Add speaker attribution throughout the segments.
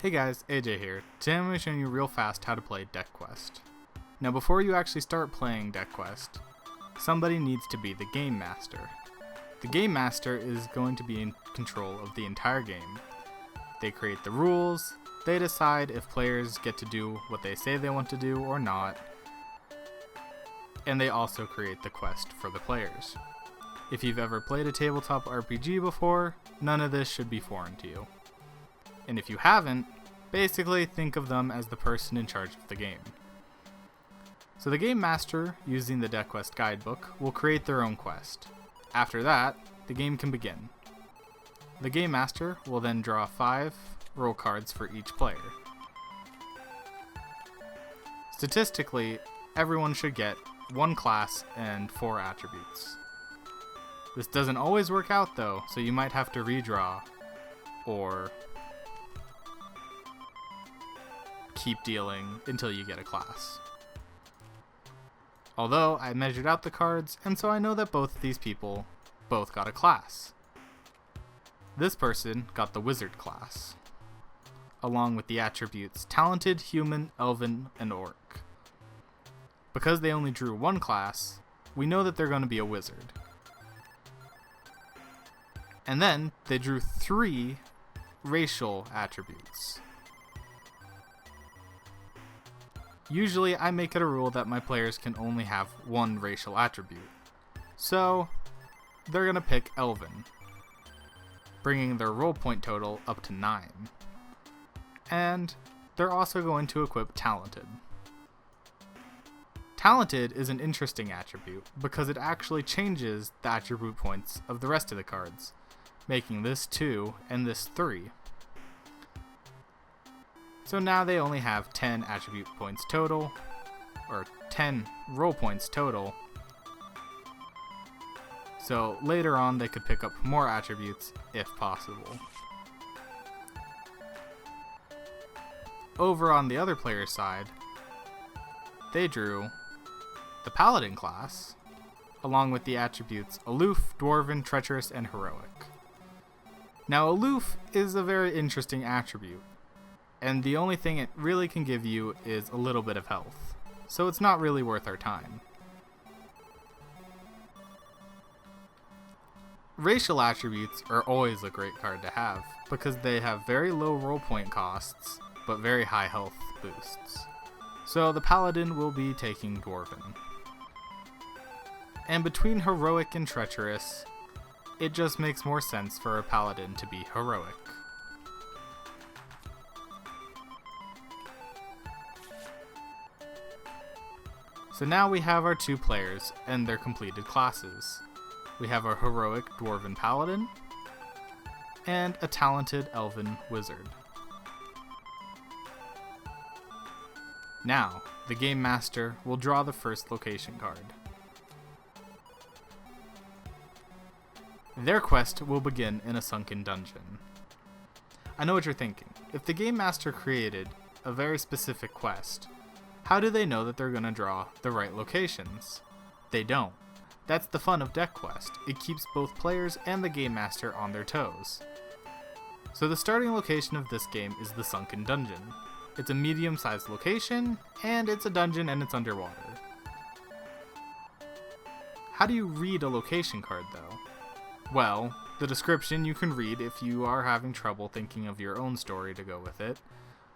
Speaker 1: Hey guys, AJ here. Today I'm going to be showing you real fast how to play Deck Quest. Now before you actually start playing Deck Quest, somebody needs to be the Game Master. The Game Master is going to be in control of the entire game. They create the rules, they decide if players get to do what they say they want to do or not, and they also create the quest for the players. If you've ever played a tabletop RPG before, none of this should be foreign to you. And if you haven't, basically think of them as the person in charge of the game. So the Game Master, using the Deck Quest guidebook, will create their own quest. After that, the game can begin. The Game Master will then draw 5 roll cards for each player. Statistically, everyone should get 1 class and 4 attributes. This doesn't always work out though, so you might have to redraw or keep dealing until you get a class. Although I measured out the cards, and so I know that both of these people both got a class. This person got the Wizard class, along with the attributes Talented, Human, Elven, and Orc. Because they only drew 1 class, we know that they're going to be a Wizard. And then they drew 3 racial attributes. Usually I make it a rule that my players can only have 1 racial attribute. So they're going to pick Elven, bringing their roll point total up to 9. And they're also going to equip Talented. Talented is an interesting attribute because it actually changes the attribute points of the rest of the cards, making this 2 and this 3. So now they only have 10 attribute points total, or 10 roll points total. So later on they could pick up more attributes if possible. Over on the other player's side, they drew the Paladin class, along with the attributes Aloof, Dwarven, Treacherous, and Heroic. Now Aloof is a very interesting attribute, and the only thing it really can give you is a little bit of health, so it's not really worth our time. Racial attributes are always a great card to have, because they have very low roll point costs, but very high health boosts. So the Paladin will be taking Dwarven. And between Heroic and Treacherous, it just makes more sense for a Paladin to be Heroic. So now we have our 2 players and their completed classes. We have our Heroic Dwarven Paladin and a Talented Elven Wizard. Now, the Game Master will draw the first location card. Their quest will begin in a sunken dungeon. I know what you're thinking. If the Game Master created a very specific quest, how do they know that they're going to draw the right locations? They don't. That's the fun of Deck Quest. It keeps both players and the Game Master on their toes. So the starting location of this game is the Sunken Dungeon. It's a medium-sized location, and it's a dungeon and it's underwater. How do you read a location card though? Well, the description you can read if you are having trouble thinking of your own story to go with it.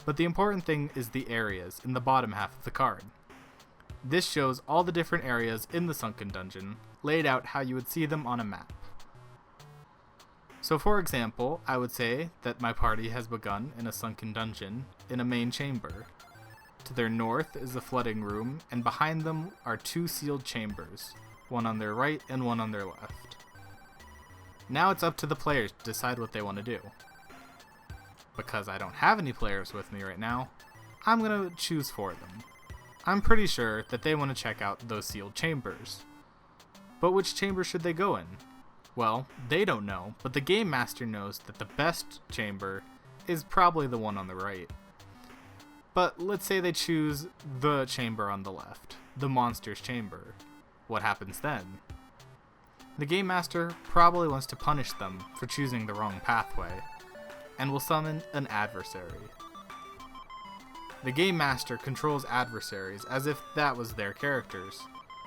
Speaker 1: But the important thing is the areas in the bottom half of the card. This shows all the different areas in the Sunken Dungeon, laid out how you would see them on a map. So for example, I would say that my party has begun in a sunken dungeon in a main chamber. To their north is a flooding room, and behind them are 2 sealed chambers, one on their right and one on their left. Now it's up to the players to decide what they want to do. Because I don't have any players with me right now, I'm going to choose for them. I'm pretty sure that they want to check out those sealed chambers. But which chamber should they go in? Well, they don't know, but the Game Master knows that the best chamber is probably the one on the right. But let's say they choose the chamber on the left, the Monster's Chamber. What happens then? The Game Master probably wants to punish them for choosing the wrong pathway, and will summon an adversary. The Game Master controls adversaries as if that was their characters.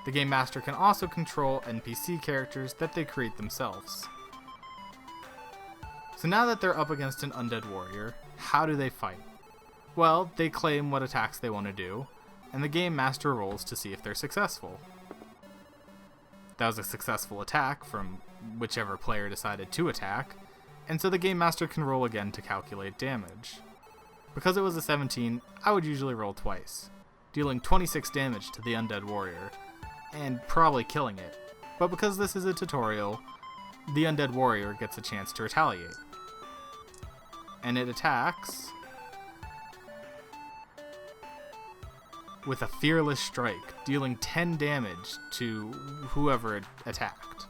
Speaker 1: The Game Master can also control NPC characters that they create themselves. So now that they're up against an undead warrior, how do they fight? Well, they claim what attacks they want to do, and the Game Master rolls to see if they're successful. That was a successful attack from whichever player decided to attack, and so the Game Master can roll again to calculate damage. Because it was a 17, I would usually roll twice, dealing 26 damage to the undead warrior, and probably killing it. But because this is a tutorial, the undead warrior gets a chance to retaliate. And it attacks with a fearless strike, dealing 10 damage to whoever it attacked.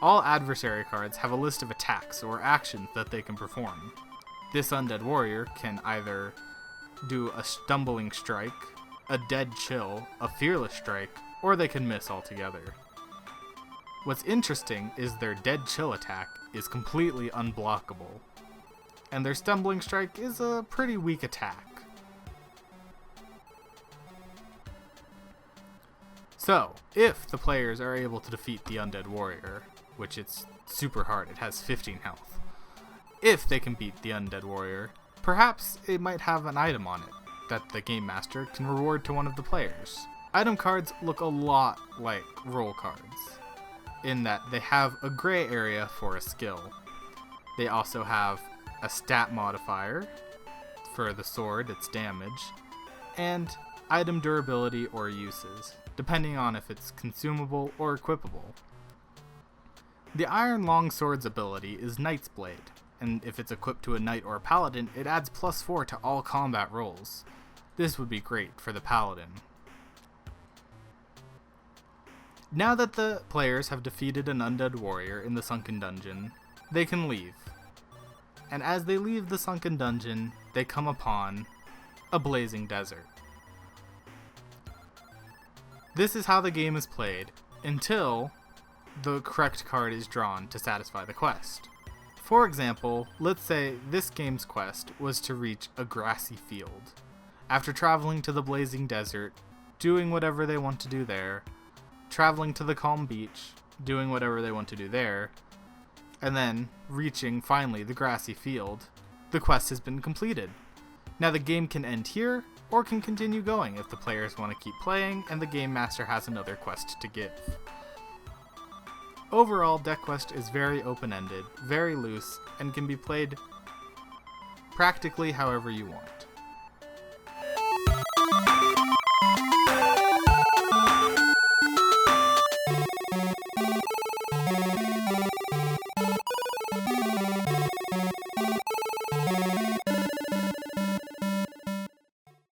Speaker 1: All adversary cards have a list of attacks or actions that they can perform. This undead warrior can either do a stumbling strike, a dead chill, a fearless strike, or they can miss altogether. What's interesting is their dead chill attack is completely unblockable, and their stumbling strike is a pretty weak attack. So, if the players are able to defeat the undead warrior, which it's super hard, it has 15 health. If they can beat the undead warrior, perhaps it might have an item on it that the Game Master can reward to one of the players. Item cards look a lot like roll cards, in that they have a gray area for a skill. They also have a stat modifier for the sword, its damage, and item durability or uses, depending on if it's consumable or equipable. The Iron Longsword's ability is Knight's Blade, and if it's equipped to a knight or a paladin, it adds +4 to all combat rolls. This would be great for the paladin. Now that the players have defeated an undead warrior in the sunken dungeon, they can leave. And as they leave the sunken dungeon, they come upon a blazing desert. This is how the game is played until the correct card is drawn to satisfy the quest. For example, let's say this game's quest was to reach a grassy field. After traveling to the blazing desert, doing whatever they want to do there, traveling to the calm beach, doing whatever they want to do there, and then reaching finally the grassy field, the quest has been completed. Now the game can end here, or can continue going if the players want to keep playing and the Game Master has another quest to give. Overall, DeckQuest is very open-ended, very loose, and can be played practically however you want.